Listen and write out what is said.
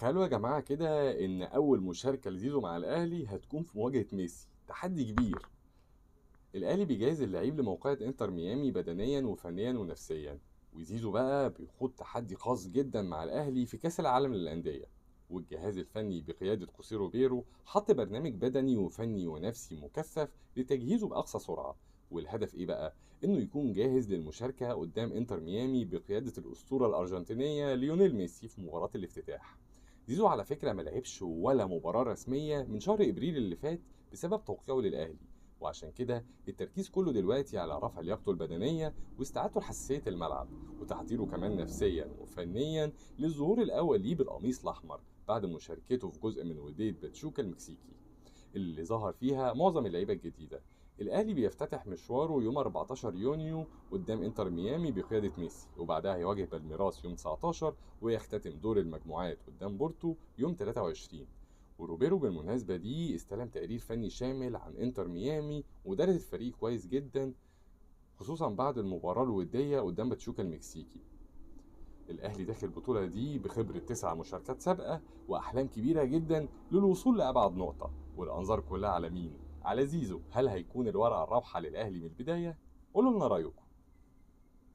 تخيلوا يا جماعة كده إن أول مشاركة لزيزو مع الأهلي هتكون في مواجهة ميسي، تحدي كبير. الأهلي بيجهز اللعيب لموقعة إنتر ميامي بدنيا وفنيا ونفسيا، وزيزو بقى بيخوض تحدي خاص جدا مع الأهلي في كأس العالم للأندية. والجهاز الفني بقيادة خوسيه بيرو حط برنامج بدني وفني ونفسي مكثف لتجهيزه بأقصى سرعة. والهدف إيه بقى؟ إنه يكون جاهز للمشاركة قدام إنتر ميامي بقيادة الأسطورة الأرجنتينية ليونيل ميسي في مباراة الافتتاح. زيزو على فكرة ما لعبش ولا مباراة رسمية من شهر إبريل اللي فات بسبب توقيعه للأهلي، وعشان كده التركيز كله دلوقتي على رفع لياقته البدنية واستعادته لحساسية الملعب، وتحضيره كمان نفسيا وفنيا للظهور الأول ليه بالقميص الأحمر بعد مشاركته في جزء من ودية باتشوكا المكسيكي اللي ظهر فيها معظم اللعيبة الجديدة. الأهلي بيفتتح مشواره يوم 14 يونيو قدام إنتر ميامي بقيادة ميسي، وبعدها هيواجه بالميراس يوم 19، ويختتم دور المجموعات قدام بورتو يوم 23. وروبيرو بالمناسبة دي استلم تقرير فني شامل عن إنتر ميامي ودرس الفريق كويس جدا، خصوصا بعد المباراة الودية قدام باتشوكا المكسيكي. الأهلي داخل البطولة دي بخبرة 9 مشاركات سابقة وأحلام كبيرة جدا للوصول لأبعد نقطة، والأنظار كلها على مين؟ على زيزو. هل هيكون الورقة الرابحة للأهلي من البداية؟ قولوا لنا رأيكم.